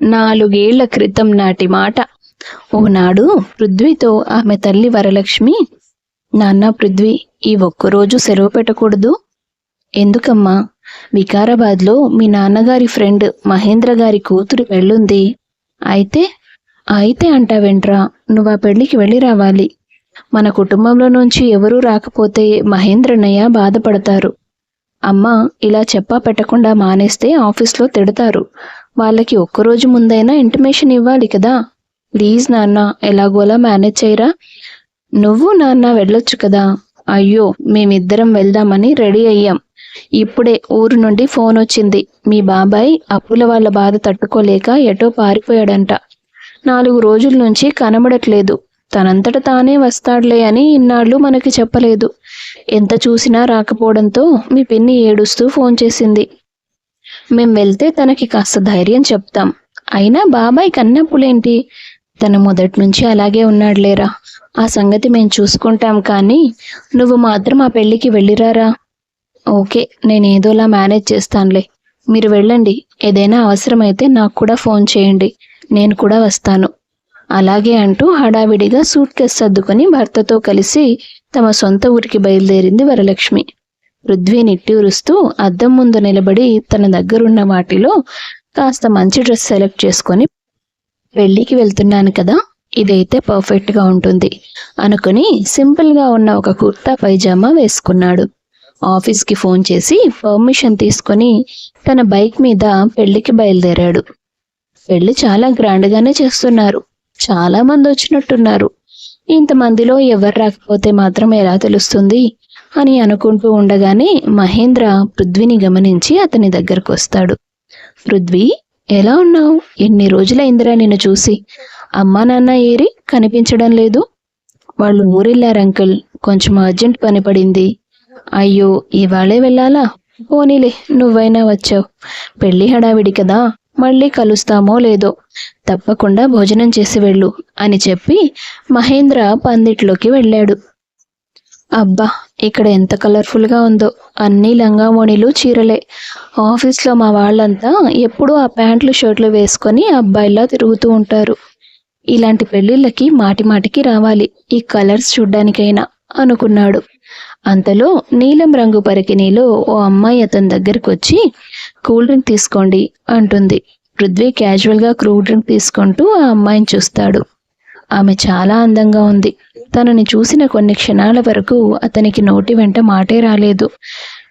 4 ఏళ్ల క్రితం నాటి మాట. ఓనాడు పృథ్వీతో ఆమె తల్లి వరలక్ష్మి, నాన్న పృథ్వీ, ఈ ఒక్కరోజు సెలవు పెట్టకూడదు? ఎందుకమ్మా? వికారాబాద్లో మీ నాన్నగారి ఫ్రెండ్ మహేంద్ర గారి కూతురు పెళ్ళుంది. అయితే అయితే అంటావేంట్రా? నువ్వు ఆ పెళ్లికి వెళ్ళి రావాలి. మన కుటుంబంలో నుంచి ఎవరూ రాకపోతే మహేంద్రన్నయ్య బాధపడతారు. అమ్మ ఇలా చెప్పా పెట్టకుండా మానేస్తే ఆఫీస్లో తిడతారు. వాళ్ళకి ఒక్కరోజు ముందైనా ఇంటిమేషన్ ఇవ్వాలి కదా. ప్లీజ్ నాన్న, ఎలాగోలా మేనేజ్ చేయరా. నువ్వు నాన్న వెళ్ళొచ్చు కదా. అయ్యో, మేమిద్దరం వెళ్దామని రెడీ అయ్యాం. ఇప్పుడే ఊరు నుండి ఫోన్ వచ్చింది. మీ బాబాయ్ అప్పుల వాళ్ళ బాధ తట్టుకోలేక ఎటో పారిపోయాడంట. 4 రోజుల నుంచి కనబడట్లేదు. తనంతట తానే వస్తాడులే అని ఇన్నాళ్ళు మనకి చెప్పలేదు. ఎంత చూసినా రాకపోవడంతో మీ పిన్ని ఏడుస్తూ ఫోన్ చేసింది. మేం వెళ్తే తనకి కాస్త ధైర్యం చెప్తాం. అయినా బాబాయ్ కన్నప్పులేంటి? తను మొదటి నుంచి అలాగే ఉన్నాడులేరా. ఆ సంగతి మేం చూసుకుంటాం. కానీ నువ్వు మాత్రం ఆ పెళ్ళికి వెళ్ళిరారా. ఓకే, నేను ఏదోలా మేనేజ్ చేస్తానులే. మీరు వెళ్ళండి. ఏదైనా అవసరమైతే నాకు కూడా ఫోన్ చేయండి. నేను కూడా వస్తాను. అలాగే అంటూ హడావిడిగా సూట్ కేస్ సర్దుకొని భర్తతో కలిసి తమ సొంత ఊరికి బయలుదేరింది వరలక్ష్మి. పృథ్వీ నిట్టూరుస్తూ అద్దం ముందు నిలబడి తన దగ్గరున్న వాటిలో కాస్త మంచి డ్రెస్ సెలెక్ట్ చేసుకొని, పెళ్లికి వెళ్తున్నాను కదా, ఇదైతే పర్ఫెక్ట్గా ఉంటుంది అనుకుని సింపుల్గా ఉన్న ఒక కుర్తా పైజామా వేసుకున్నాడు. ఆఫీస్కి ఫోన్ చేసి పర్మిషన్ తీసుకొని తన బైక్ మీద పెళ్లికి బయలుదేరాడు. పెళ్లి చాలా గ్రాండ్గానే చేస్తున్నారు. చాలా మంది వచ్చినట్టున్నారు. ఇంతమందిలో ఎవరు రాకపోతే మాత్రం ఎలా తెలుస్తుంది అని అనుకుంటూ ఉండగానే మహేంద్ర పృథ్వీని గమనించి అతని దగ్గరకు వస్తాడు. పృథ్వీ, ఎలా ఉన్నావు? ఎన్ని రోజులైందిరా నిన్ను చూసి. అమ్మా నాన్న ఏరి కనిపించడం లేదు. వాళ్ళు ఊరెళ్ళారు అంకుల్, కొంచెం అర్జెంట్ పని పడింది. అయ్యో, ఇవాళే వెళ్ళాలా? పోనీలే, నువ్వైనా వచ్చావు. పెళ్లి హడావిడి కదా, మళ్ళీ కలుస్తామో లేదో. తప్పకుండా భోజనం చేసి వెళ్ళు అని చెప్పి మహేంద్ర పందిట్లోకి వెళ్ళాడు. అబ్బా, ఇక్కడ ఎంత కలర్ఫుల్గా ఉందో. అన్నీ లంగామోణిలు, చీరలే. ఆఫీస్లో మా వాళ్ళంతా ఎప్పుడూ ఆ ప్యాంట్లు షర్ట్లు వేసుకొని అబ్బాయిలా తిరుగుతూ ఉంటారు. ఇలాంటి పెళ్ళిళ్ళకి మాటిమాటికి రావాలి, ఈ కలర్స్ చూడ్డానికైనా అనుకున్నాడు. అంతలో నీలం రంగు పరికిణీలో ఓ అమ్మాయి అతని దగ్గరికి వచ్చి, కూల్ డ్రింక్ తీసుకోండి అంటుంది. పృథ్వీ క్యాజువల్గా కూల్ డ్రింక్ తీసుకుంటూ ఆ అమ్మాయిని చూస్తాడు. ఆమె చాలా అందంగా ఉంది. తనని చూసిన కొన్ని క్షణాల వరకు అతనికి నోటి వెంట మాటే రాలేదు.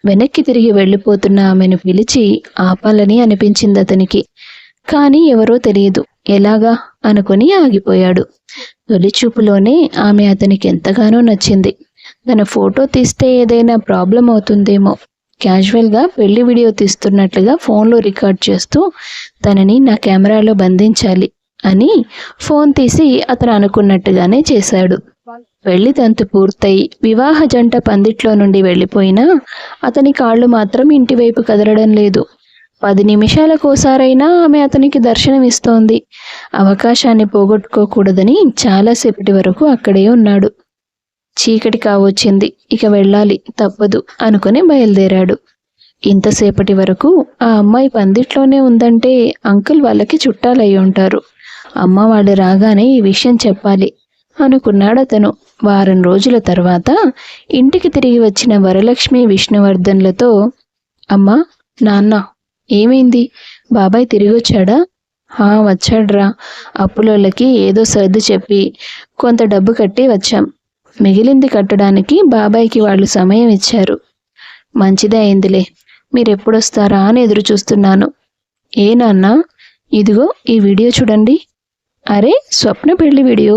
వెనక్కి తిరిగి వెళ్ళిపోతున్న ఆమెను పిలిచి ఆపాలని అనిపించింది అతనికి. కానీ ఎవరో తెలియదు, ఎలాగా అనుకుని ఆగిపోయాడు. తొలి చూపులోనే ఆమె అతనికి ఎంతగానో నచ్చింది. తన ఫోటో తీస్తే ఏదైనా ప్రాబ్లం అవుతుందేమో. క్యాజువల్గా పెళ్లి వీడియో తీస్తున్నట్లుగా ఫోన్లో రికార్డ్ చేస్తూ తనని నా కెమెరాలో బంధించాలి అని ఫోన్ తీసి అతను అనుకున్నట్టుగానే చేశాడు. పెళ్లి తంతు పూర్తయి వివాహ జంట పందిట్లో నుండి వెళ్ళిపోయినా అతని కాళ్ళు మాత్రం ఇంటివైపు కదలడం లేదు. 10 నిమిషాలకోసారైనా ఆమె అతనికి దర్శనమిస్తోంది. అవకాశాన్ని పోగొట్టుకోకూడదని చాలాసేపటి వరకు అక్కడే ఉన్నాడు. చీకటి కావచ్చింది, ఇక వెళ్ళాలి, తప్పదు అనుకుని బయలుదేరాడు. ఇంతసేపటి వరకు ఆ అమ్మాయి పందిట్లోనే ఉందంటే అంకుల్ వాళ్ళకి చుట్టాలయ్యి ఉంటారు. అమ్మ వాళ్ళు రాగానే ఈ విషయం చెప్పాలి అనుకున్నాడు అతను. వారం రోజుల తర్వాత ఇంటికి తిరిగి వచ్చిన వరలక్ష్మి విష్ణువర్ధన్లతో, అమ్మా, నాన్న, ఏమైంది? బాబాయ్ తిరిగొచ్చాడా? వచ్చాడ్రా. అప్పులోళ్ళకి ఏదో సర్ది చెప్పి కొంత డబ్బు కట్టి వచ్చాం. మిగిలింది కట్టడానికి బాబాయ్కి వాళ్ళు సమయం ఇచ్చారు. మంచిదే అయిందిలే. మీరెప్పుడొస్తారా అని ఎదురు చూస్తున్నాను. ఏ నాన్న, ఇదిగో ఈ వీడియో చూడండి. అరే, స్వప్న పెళ్లి వీడియో.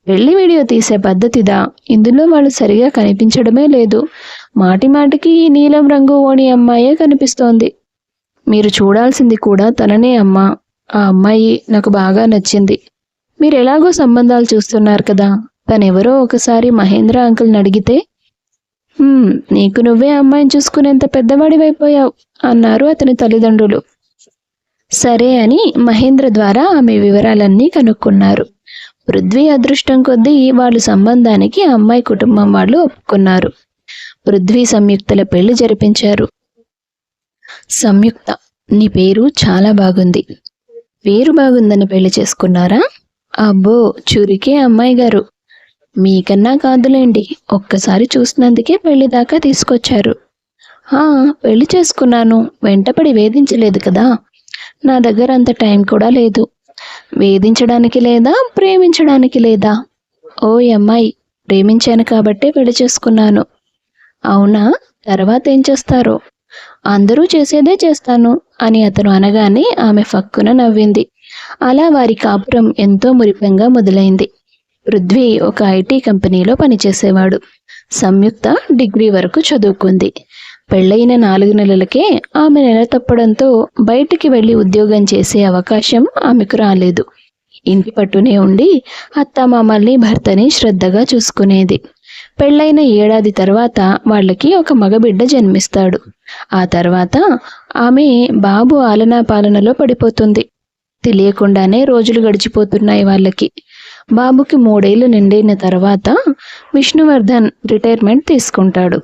పెళ్లి వీడియో తీసే పద్ధతిదా? ఇందులో వాళ్ళు సరిగా కనిపించడమే లేదు. మాటిమాటికి ఈ నీలం రంగు ఓణి అమ్మాయే కనిపిస్తోంది. మీరు చూడాల్సింది కూడా తననే అమ్మా. ఆ అమ్మాయి నాకు బాగా నచ్చింది. మీరు ఎలాగో సంబంధాలు చూస్తున్నారు కదా, తనెవరో ఒకసారి మహేంద్ర అంకుల్ని అడిగితే, నీకు నువ్వే అమ్మాయిని చూసుకునేంత పెద్దవాడివైపోయావు అన్నారు అతని తల్లిదండ్రులు. సరే అని మహేంద్ర ద్వారా ఆమె వివరాలన్నీ కనుక్కున్నారు. పృథ్వీ అదృష్టం కొద్దీ వాళ్ళు సంబంధానికి అమ్మాయి కుటుంబం వాళ్ళు ఒప్పుకున్నారు. పృథ్వీ సంయుక్తల పెళ్లి జరిపించారు. సంయుక్త, నీ పేరు చాలా బాగుంది. పేరు బాగుందని పెళ్లి చేసుకున్నారా? అబ్బో, చురికే అమ్మాయి గారు. మీకన్నా కాదులేండి, ఒక్కసారి చూసినందుకే పెళ్లి దాకా తీసుకొచ్చారు. ఆ, పెళ్లి చేసుకున్నాను, వెంటపడి వేధించలేదు కదా. నా దగ్గర అంత టైం కూడా లేదు. వేధించడానికి లేదా, ప్రేమించడానికి లేదా? ఓయ్ అమ్మాయి, ప్రేమించాను కాబట్టే పెళ్లి చేసుకున్నాను. అవునా? తర్వాత ఏం చేస్తారో? అందరూ చేసేదే చేస్తాను అని అతను అనగానే ఆమె ఫక్కున నవ్వింది. అలా వారి కాపురం ఎంతో మురిపెంగా మొదలైంది. పృథ్వీ ఒక ఐటీ కంపెనీలో పనిచేసేవాడు. సంయుక్త డిగ్రీ వరకు చదువుకుంది. పెళ్ళైన 4 నెలలకే ఆమె నెల తప్పడంతో బయటికి వెళ్లి ఉద్యోగం చేసే అవకాశం ఆమెకు రాలేదు. ఇంటి పట్టునే ఉండి అత్తామామల్ని, భర్తని శ్రద్ధగా చూసుకునేది. పెళ్ళైన ఏడాది తర్వాత వాళ్ళకి ఒక మగబిడ్డ జన్మిస్తాడు. ఆ తర్వాత ఆమె బాబు ఆలనా పాలనలో పడిపోతుంది. తెలియకుండానే రోజులు గడిచిపోతున్నాయి వాళ్ళకి. బాబుకి 3 ఏళ్లు నిండిన తర్వాత విష్ణువర్ధన్ రిటైర్మెంట్ తీసుకుంటాడు.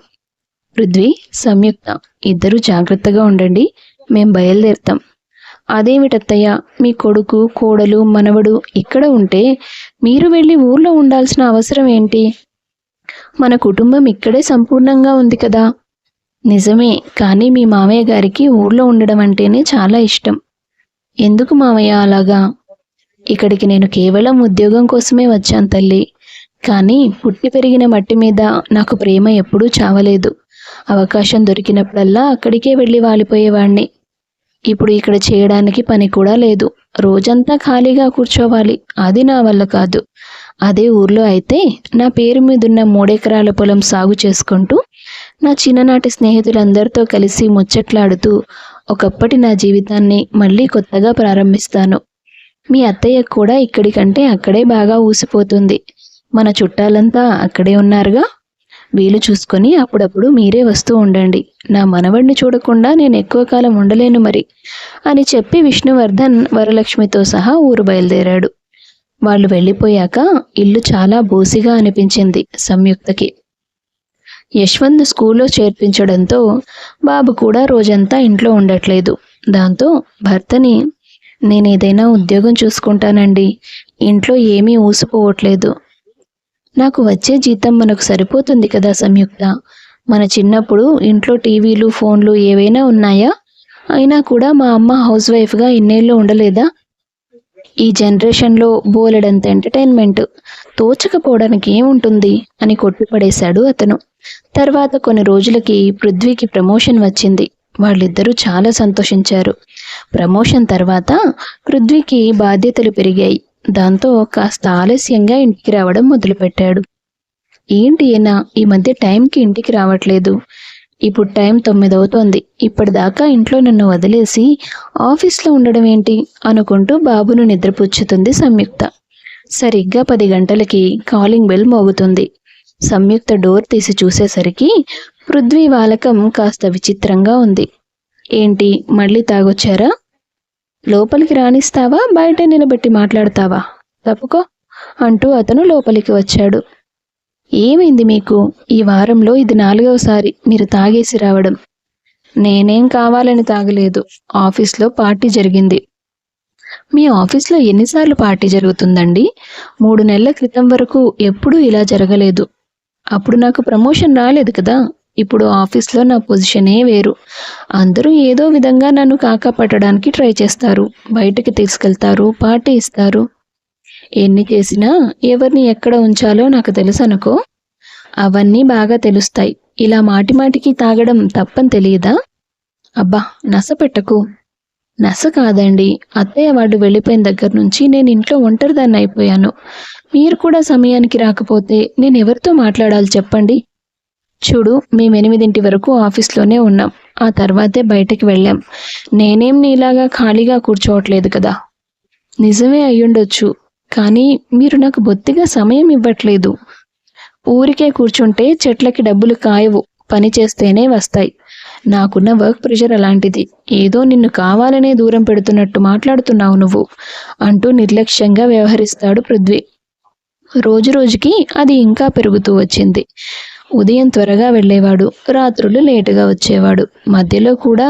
పృథ్వీ, సంయుక్త ఇద్దరు జాగ్రత్తగా ఉండండి, మేం బయలుదేరుతాం. అదేమిటత్తయ్య, మీ కొడుకు, కోడలు, మనవడు ఇక్కడ ఉంటే మీరు వెళ్ళి ఊర్లో ఉండాల్సిన అవసరం ఏంటి? మన కుటుంబం ఇక్కడే సంపూర్ణంగా ఉంది కదా. నిజమే, కానీ మీ మామయ్య గారికి ఊర్లో ఉండడం అంటేనే చాలా ఇష్టం. ఎందుకు మామయ్య అలాగా? ఇక్కడికి నేను కేవలం ఉద్యోగం కోసమే వచ్చాను తల్లి. కానీ పుట్టి పెరిగిన మట్టి మీద నాకు ప్రేమ ఎప్పుడూ చావలేదు. అవకాశం దొరికినప్పుడల్లా అక్కడికే వెళ్ళి వాలిపోయేవాణ్ణి. ఇప్పుడు ఇక్కడ చేయడానికి పని కూడా లేదు. రోజంతా ఖాళీగా కూర్చోవాలి, అది నా వల్ల కాదు. అదే ఊర్లో అయితే నా పేరు మీదున్న 3 ఎకరాల పొలం సాగు చేసుకుంటూ నా చిన్ననాటి స్నేహితులందరితో కలిసి ముచ్చట్లాడుతూ ఒకప్పటి నా జీవితాన్ని మళ్ళీ కొత్తగా ప్రారంభిస్తాను. మీ అత్తయ్య కూడా ఇక్కడి కంటే అక్కడే బాగా ఊసిపోతుంది. మన చుట్టాలంతా అక్కడే ఉన్నారుగా. వీలు చూసుకొని అప్పుడప్పుడు మీరే వస్తూ ఉండండి. నా మనవడిని చూడకుండా నేను ఎక్కువ కాలం ఉండలేను మరి అని చెప్పి విష్ణువర్ధన్ వరలక్ష్మితో సహా ఊరు బయలుదేరాడు. వాళ్ళు వెళ్ళిపోయాక ఇల్లు చాలా బోసిగా అనిపించింది సంయుక్తకి. యశ్వంత్ స్కూల్లో చేర్పించడంతో బాబు కూడా రోజంతా ఇంట్లో ఉండట్లేదు. దాంతో భర్తని, నేనేదైనా ఉద్యోగం చూసుకుంటానండి, ఇంట్లో ఏమీ ఊసిపోవట్లేదు. నాకు వచ్చే జీతం మనకు సరిపోతుంది కదా సంయుక్త. మన చిన్నప్పుడు ఇంట్లో టీవీలు, ఫోన్లు ఏవైనా ఉన్నాయా? అయినా కూడా మా అమ్మ హౌస్ వైఫ్గా ఇన్నేళ్ళు ఉండలేదా? ఈ జనరేషన్లో బోలెడంత ఎంటర్టైన్మెంట్, తోచకపోవడానికి ఏముంటుంది అని కొట్టిపడేశాడు అతను. తర్వాత కొన్ని రోజులకి పృథ్వీకి ప్రమోషన్ వచ్చింది. వాళ్ళిద్దరూ చాలా సంతోషించారు. ప్రమోషన్ తర్వాత పృథ్వీకి బాధ్యతలు పెరిగాయి. దాంతో కాస్త ఆలస్యంగా ఇంటికి రావడం మొదలుపెట్టాడు. ఏంటి ఈయన ఈ మధ్య టైంకి ఇంటికి రావట్లేదు? ఇప్పుడు టైం 9 అవుతోంది. ఇప్పటిదాకా ఇంట్లో నన్ను వదిలేసి ఆఫీస్లో ఉండడం ఏంటి అనుకుంటూ బాబును నిద్రపుచ్చుతుంది సంయుక్త. సరిగ్గా 10 గంటలకి కాలింగ్ బెల్ మోగుతుంది. సంయుక్త డోర్ తీసి చూసేసరికి పృథ్వీ వాలకం కాస్త విచిత్రంగా ఉంది. ఏంటి, మళ్ళీ తాగొచ్చారా? లోపలికి రానిస్తావా, బయట నిలబెట్టి మాట్లాడతావా? తప్పుకో అంటూ అతను లోపలికి వచ్చాడు. ఏమైంది మీకు? ఈ వారంలో ఇది 4వసారి మీరు తాగేసి రావడం. నేనేం కావాలని తాగలేదు. ఆఫీస్లో పార్టీ జరిగింది. మీ ఆఫీస్లో ఎన్నిసార్లు పార్టీ జరుగుతుందండి? 3 నెలల క్రితం వరకు ఎప్పుడూ ఇలా జరగలేదు. అప్పుడు నాకు ప్రమోషన్ రాలేదు కదా. ఇప్పుడు ఆఫీస్లో నా పొజిషనే వేరు. అందరూ ఏదో విధంగా నన్ను కాకపట్టడానికి ట్రై చేస్తారు. బయటకి తీసుకెళ్తారు, పార్టీ ఇస్తారు. ఎన్ని చేసినా ఎవరిని ఎక్కడ ఉంచాలో నాకు తెలుసనుకో. అవన్నీ బాగా తెలుస్తాయి. ఇలా మాటిమాటికి తాగడం తప్పని తెలియదా? అబ్బా, నస పెట్టకు. నస కాదండి, అత్తయ్య వాళ్ళు వెళ్ళిపోయిన దగ్గర నుంచి నేను ఇంట్లో ఒంటరిదాన్ని అయిపోయాను. మీరు కూడా సమయానికి రాకపోతే నేను ఎవరితో మాట్లాడాలి చెప్పండి. చూడు, మేము 8 వరకు ఆఫీస్లోనే ఉన్నాం. ఆ తర్వాతే బయటకి వెళ్ళాం. నేనేం నీలాగా ఖాళీగా కూర్చోవట్లేదు కదా. నిజమే అయ్యుండొచ్చు, కానీ మీరు నాకు బొత్తిగా సమయం ఇవ్వట్లేదు. ఊరికే కూర్చుంటే చెట్లకి డబ్బులు కాయవు, పని చేస్తేనే వస్తాయి. నాకున్న వర్క్ ప్రెషర్ అలాంటిది. ఏదో నిన్ను కావాలనే దూరం పెడుతున్నట్టు మాట్లాడుతున్నావు నువ్వు అంటూ నిర్లక్ష్యంగా వ్యవహరిస్తాడు పృథ్వీ. రోజురోజుకి అది ఇంకా పెరుగుతూ వచ్చింది. ఉదయం త్వరగా వెళ్ళేవాడు, రాత్రులు లేటుగా వచ్చేవాడు. మధ్యలో కూడా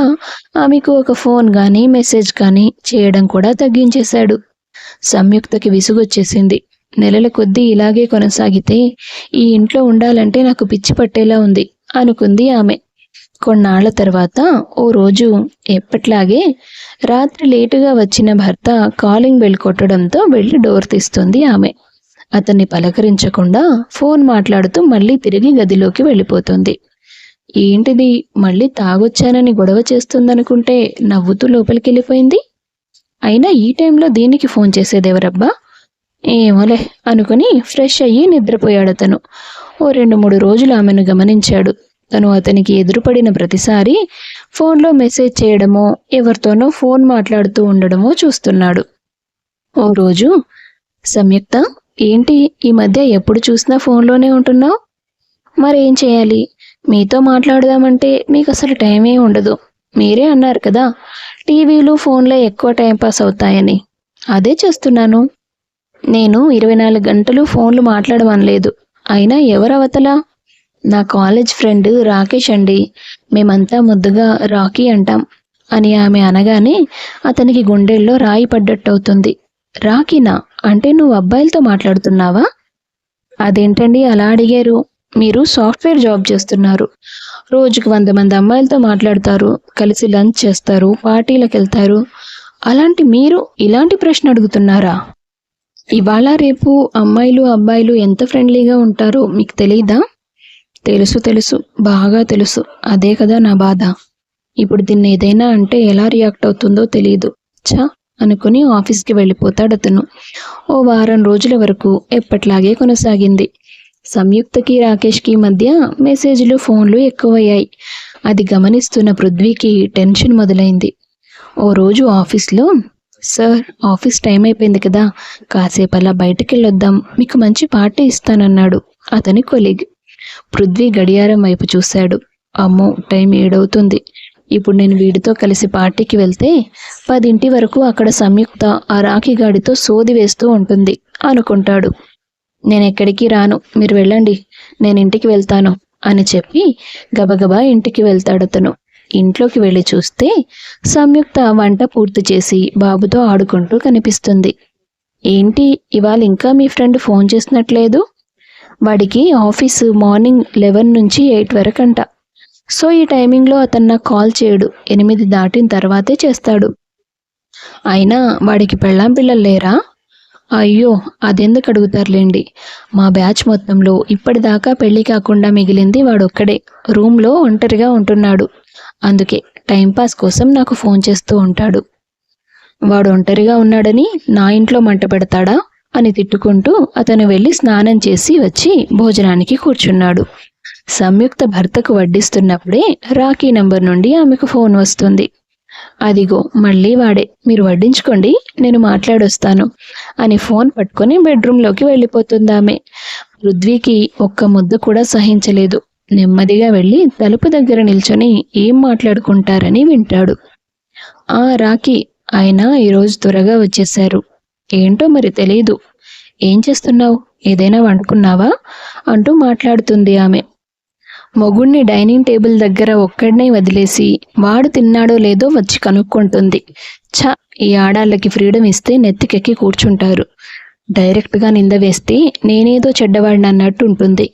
ఆమెకు ఒక ఫోన్ కానీ మెసేజ్ కానీ చేయడం కూడా తగ్గించేశాడు. సంయుక్తకి విసుగొచ్చేసింది. నెలల కొద్దీ ఇలాగే కొనసాగితే ఈ ఇంట్లో ఉండాలంటే నాకు పిచ్చి పట్టేలా ఉంది అనుకుంది ఆమె. కొన్నాళ్ల తర్వాత ఓ రోజు ఎప్పట్లాగే రాత్రి లేటుగా వచ్చిన భర్త కాలింగ్ బెల్ కొట్టడంతో వెళ్ళి డోర్ తీస్తుంది ఆమె. అతన్ని పలకరించకుండా ఫోన్ మాట్లాడుతూ మళ్ళీ తిరిగి గదిలోకి వెళ్ళిపోతుంది. ఏంటిది, మళ్ళీ తాగొచ్చానని గొడవ చేస్తుందనుకుంటే నవ్వుతూ లోపలికి వెళ్ళిపోయింది. అయినా ఈ టైంలో దీనికి ఫోన్ చేసేదెవరబ్బా? ఏమోలే అనుకుని ఫ్రెష్ అయ్యి నిద్రపోయాడతను. ఓ 2-3 రోజులు ఆమెను గమనించాడు. తను అతనికి ఎదురుపడిన ప్రతిసారి ఫోన్లో మెసేజ్ చేయడమో ఎవరితోనో ఫోన్ మాట్లాడుతూ ఉండడమో చూస్తున్నాడు. ఓ రోజు, సంయుక్త, ఏంటి ఈ మధ్య ఎప్పుడు చూసినా ఫోన్లోనే ఉంటున్నావు? మరేం చేయాలి, మీతో మాట్లాడదామంటే మీకు అసలు టైమే ఉండదు. మీరే అన్నారు కదా టీవీలు ఫోన్లే ఎక్కువ టైంపాస్ అవుతాయని. అదే చేస్తున్నాను. నేను 24 గంటలు ఫోన్లు మాట్లాడమనలేదు. అయినా ఎవరవతలా? నా కాలేజ్ ఫ్రెండ్ రాకేష్ అండి. మేమంతా ముద్దుగా రాకీ అంటాం అని ఆమె అనగానే అతనికి గుండెల్లో రాయి పడ్డట్టవుతుంది. రాకీనా? అంటే నువ్వు అబ్బాయిలతో మాట్లాడుతున్నావా? అదేంటండి అలా అడిగారు? మీరు సాఫ్ట్వేర్ జాబ్ చేస్తున్నారు. రోజుకు 100 మంది అమ్మాయిలతో మాట్లాడతారు, కలిసి లంచ్ చేస్తారు, పార్టీలకు వెళ్తారు. అలాంటి మీరు ఇలాంటి ప్రశ్న అడుగుతున్నారా? ఇవాళ రేపు అమ్మాయిలు అబ్బాయిలు ఎంత ఫ్రెండ్లీగా ఉంటారో మీకు తెలీదా? తెలుసు, బాగా తెలుసు. అదే కదా నా బాధ. ఇప్పుడు దీన్ని ఏదైనా అంటే ఎలా రియాక్ట్ అవుతుందో తెలీదు. అనుకుని ఆఫీస్కి వెళ్ళిపోతాడు అతను. ఓ వారం రోజుల వరకు ఎప్పట్లాగే కొనసాగింది. సంయుక్తకి రాకేష్కి మధ్య మెసేజ్లు ఫోన్లు ఎక్కువయ్యాయి. అది గమనిస్తున్న పృథ్వీకి టెన్షన్ మొదలైంది. ఓ రోజు ఆఫీస్లో, సార్, ఆఫీస్ టైం అయిపోయింది కదా, కాసేపు అలా బయటకెళ్ళొద్దాం, మీకు మంచి పార్టీ ఇస్తానన్నాడు అతని కొలీగ్. పృథ్వీ గడియారం వైపు చూశాడు. అమ్మో, టైం 7 అవుతుంది. ఇప్పుడు నేను వీడితో కలిసి పార్టీకి వెళ్తే 10 వరకు అక్కడ సంయుక్త ఆ రాఖీగాడితో సోది వేస్తూ ఉంటుంది అనుకుంటాడు. నేనెక్కడికి రాను, మీరు వెళ్ళండి, నేను ఇంటికి వెళ్తాను అని చెప్పి గబగబా ఇంటికి వెళ్తాడతను. ఇంట్లోకి వెళ్ళి చూస్తే సంయుక్త వంట పూర్తి చేసి బాబుతో ఆడుకుంటూ కనిపిస్తుంది. ఏంటి, ఇవాళ ఇంకా మీ ఫ్రెండ్ ఫోన్ చేసినట్లేదు? వాడికి ఆఫీసు మార్నింగ్ 11 నుంచి 8 వరకంట. సో ఈ టైమింగ్లో అతను నాకు కాల్ చేయడు. 8 దాటిన తర్వాతే చేస్తాడు. అయినా వాడికి పెళ్ళాం పిల్లలు లేరా? అయ్యో, అదెందుకు అడుగుతారులేండి. మా బ్యాచ్ మొత్తంలో ఇప్పటిదాకా పెళ్లి కాకుండా మిగిలింది వాడొక్కడే. రూమ్లో ఒంటరిగా ఉంటున్నాడు. అందుకే టైంపాస్ కోసం నాకు ఫోన్ చేస్తూ ఉంటాడు. వాడు ఒంటరిగా ఉన్నాడని నా ఇంట్లో మంట పెడతాడా అని తిట్టుకుంటూ అతను వెళ్ళి స్నానం చేసి వచ్చి భోజనానికి కూర్చున్నాడు. సంయుక్త భర్తకు వడ్డిస్తున్నప్పుడే రాఖీ నంబర్ నుండి ఆమెకు ఫోన్ వస్తుంది. అదిగో మళ్ళీ వాడే, మీరు వడ్డించుకోండి, నేను మాట్లాడొస్తాను అని ఫోన్ పట్టుకొని బెడ్రూమ్లోకి వెళ్ళిపోతుంది ఆమె. పృథ్వీకి ఒక్క ముద్ద కూడా సహించలేదు. నెమ్మదిగా వెళ్ళి తలుపు దగ్గర నిల్చొని ఏం మాట్లాడుకుంటారని వింటాడు. రాఖీ, ఆయన ఈరోజు త్వరగా వచ్చేశారు. ఏంటో మరి తెలీదు. ఏం చేస్తున్నావు, ఏదైనా వండుకున్నావా అంటూ మాట్లాడుతుంది ఆమె. మొగుణ్ణి డైనింగ్ టేబుల్ దగ్గర ఒక్కడినే వదిలేసి వాడు తిన్నాడో లేదో వచ్చి కనుక్కుంటుంది. ఈ ఆడాళ్ళకి ఫ్రీడమ్ ఇస్తే నెత్తికెక్కి కూర్చుంటారు. డైరెక్ట్గా నింద వేస్తే నేనేదో చెడ్డవాడిని అన్నట్టు ఉంటుంది.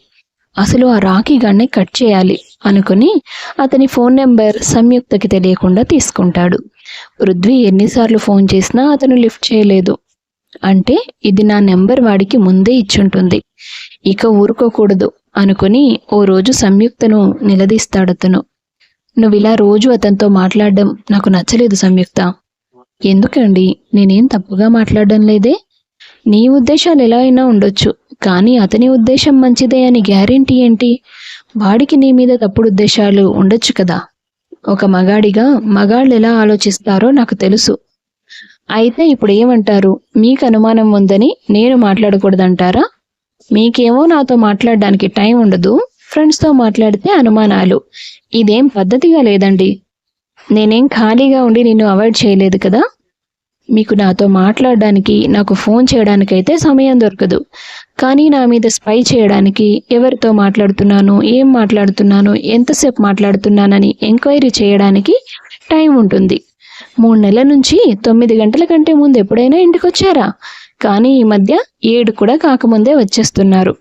అసలు ఆ రాఖీ గాడిని కట్ చేయాలి అనుకుని అతని ఫోన్ నెంబర్ సంయుక్తకి తెలియకుండా తీసుకుంటాడు. పృథ్వీ ఎన్నిసార్లు ఫోన్ చేసినా అతను లిఫ్ట్ చేయలేదు. అంటే ఇది నా నెంబర్ వాడికి ముందే ఇచ్చుంటుంది, ఇక ఊరుకోకూడదు అనుకుని ఓ రోజు సంయుక్తను నిలదీస్తాడతను. నువ్విలా రోజు అతనితో మాట్లాడడం నాకు నచ్చలేదు సంయుక్త. ఎందుకండి, నేనేం తప్పుగా మాట్లాడడం లేదే. నీ ఉద్దేశాలు ఎలా అయినా ఉండొచ్చు, కానీ అతని ఉద్దేశం మంచిదే అని గ్యారెంటీ ఏంటి? వాడికి నీ మీద తప్పుడు ఉద్దేశాలు ఉండొచ్చు కదా. ఒక మగాడిగా మగాళ్ళు ఎలా ఆలోచిస్తారో నాకు తెలుసు. అయితే ఇప్పుడు ఏమంటారు? మీకు అనుమానం ఉందని నేను మాట్లాడకూడదంటారా? మీకేమో నాతో మాట్లాడడానికి టైం ఉండదు, ఫ్రెండ్స్తో మాట్లాడితే అనుమానాలు. ఇదేం పద్ధతిగా లేదండి. నేనేం ఖాళీగా ఉండి నిన్ను అవాయిడ్ చేయలేదు కదా. మీకు నాతో మాట్లాడడానికి, నాకు ఫోన్ చేయడానికైతే సమయం దొరకదు. కానీ నా మీద స్పై చేయడానికి, ఎవరితో మాట్లాడుతున్నాను, ఏం మాట్లాడుతున్నాను, ఎంతసేపు మాట్లాడుతున్నానని ఎంక్వైరీ చేయడానికి టైం ఉంటుంది. 3 నెలల నుంచి 9 గంటల కంటే ముందు ఎప్పుడైనా ఇంటికొచ్చారా? కానీ ఈ మధ్య 7 కూడా కాకముందే వచ్చేస్తున్నారు.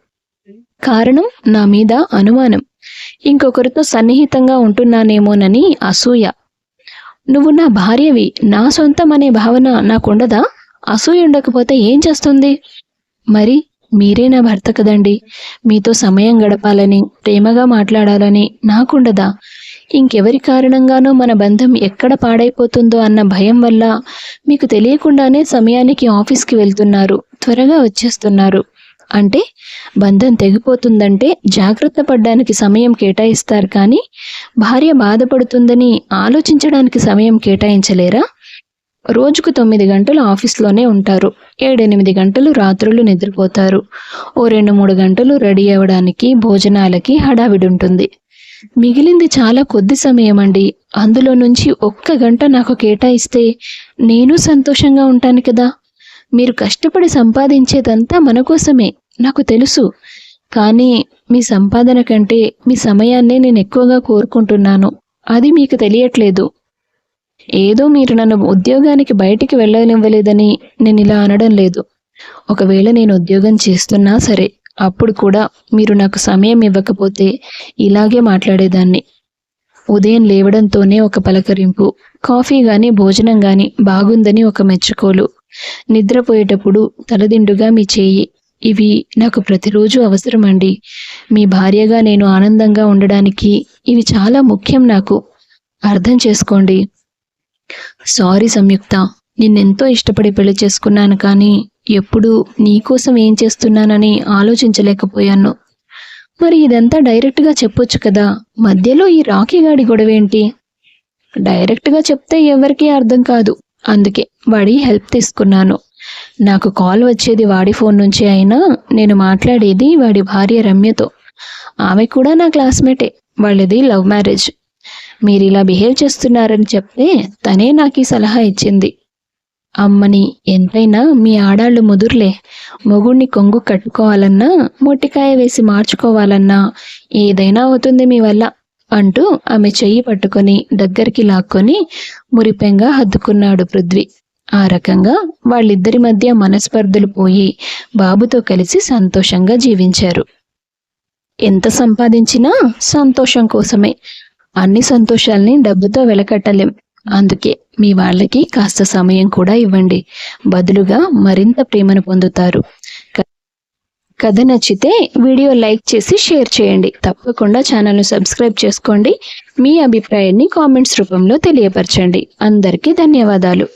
కారణం నా మీద అనుమానం, ఇంకొకరితో సన్నిహితంగా ఉంటున్నానేమోనని అసూయ. నువ్వు నా భార్యవి, నా సొంతం అనే భావన నాకుండదా? అసూయ ఉండకపోతే ఏం చేస్తుంది? మరి మీరే నా భర్త కదండి, మీతో సమయం గడపాలని, ప్రేమగా మాట్లాడాలని నాకుండదా? ఇంకెవరి కారణంగానో మన బంధం ఎక్కడ పాడైపోతుందో అన్న భయం వల్ల మీకు తెలియకుండానే సమయానికి ఆఫీస్కి వెళ్తున్నారు, త్వరగా వచ్చేస్తున్నారు. అంటే బంధం తెగిపోతుందంటే జాగ్రత్త పడ్డానికి సమయం కేటాయిస్తారు, కానీ భార్య బాధపడుతుందని ఆలోచించడానికి సమయం కేటాయించలేరా? రోజుకు 9 గంటలు ఆఫీస్లోనే ఉంటారు, 7-8 గంటలు రాత్రులు నిద్రపోతారు, ఓ 2-3 గంటలు రెడీ అవ్వడానికి, భోజనాలకి హడావిడి ఉంటుంది. మిగిలింది చాలా కొద్ది సమయం అండి. అందులో నుంచి 1 గంట నాకు కేటాయిస్తే నేను సంతోషంగా ఉంటాను కదా. మీరు కష్టపడి సంపాదించేదంతా మన కోసమే, నాకు తెలుసు. కానీ మీ సంపాదన కంటే మీ సమయాన్నే నేను ఎక్కువగా కోరుకుంటున్నాను. అది మీకు తెలియట్లేదు. ఏదో మీరు నన్ను ఉద్యోగానికి బయటికి వెళ్ళనివ్వలేదని నేను ఇలా అనడం లేదు. ఒకవేళ నేను ఉద్యోగం చేస్తున్నా సరే, అప్పుడు కూడా మీరు నాకు సమయం ఇవ్వకపోతే ఇలాగే మాట్లాడేదాన్ని. ఉదయం లేవడంతోనే ఒక పలకరింపు, కాఫీ గాని భోజనం గాని బాగుందని ఒక మెచ్చుకోలు, నిద్రపోయేటప్పుడు తలదిండుగా మీ చేయి, ఇవి నాకు ప్రతిరోజు అవసరమండి. మీ భార్యగా నేను ఆనందంగా ఉండడానికి ఇవి చాలా ముఖ్యం నాకు. అర్థం చేసుకోండి. సారీ సంయుక్త, నిన్నెంతో ఇష్టపడి పెళ్లి చేసుకున్నాను, కానీ ఎప్పుడు నీకోసం ఏం చేస్తున్నానని ఆలోచించలేకపోయాను. మరి ఇదంతా డైరెక్ట్గా చెప్పొచ్చు కదా, మధ్యలో ఈ రాఖీగాడి గొడవేంటి? డైరెక్ట్గా చెప్తే ఎవరికీ అర్థం కాదు, అందుకే వాడి హెల్ప్ తీసుకున్నాను. నాకు కాల్ వచ్చేది వాడి ఫోన్ నుంచి అయినా నేను మాట్లాడేది వాడి భార్య రమ్యతో. ఆమె కూడా నా క్లాస్మేటే, వాళ్ళది లవ్ మ్యారేజ్. మీరు ఇలా బిహేవ్ చేస్తున్నారని చెప్తే తనే నాకు ఈ సలహా ఇచ్చింది. అమ్మని, ఎంతైనా మీ ఆడాళ్ళు ముదుర్లే, మొగుణ్ణి కొంగు కట్టుకోవాలన్నా, మొట్టికాయ వేసి మార్చుకోవాలన్నా ఏదైనా అవుతుంది మీ వల్ల అంటూ ఆమె చెయ్యి పట్టుకొని దగ్గరికి లాక్కొని మురిపెంగా హత్తుకున్నాడు పృథ్వీ. ఆ రకంగా వాళ్ళిద్దరి మధ్య మనస్పర్ధలు పోయి బాబుతో కలిసి సంతోషంగా జీవించారు. ఎంత సంపాదించినా సంతోషం కోసమే. అన్ని సంతోషాల్ని డబ్బుతో వెలకట్టలేం. అందుకే మీ వాళ్ళకి కాస్త సమయం కూడా ఇవ్వండి, బదులుగా మరింత ప్రేమను పొందుతారు. కథ నచ్చితే వీడియో లైక్ చేసి షేర్ చేయండి. తప్పకుండా ఛానల్ను సబ్స్క్రైబ్ చేసుకోండి. మీ అభిప్రాయాన్ని కామెంట్స్ రూపంలో తెలియపరచండి. అందరికీ ధన్యవాదాలు.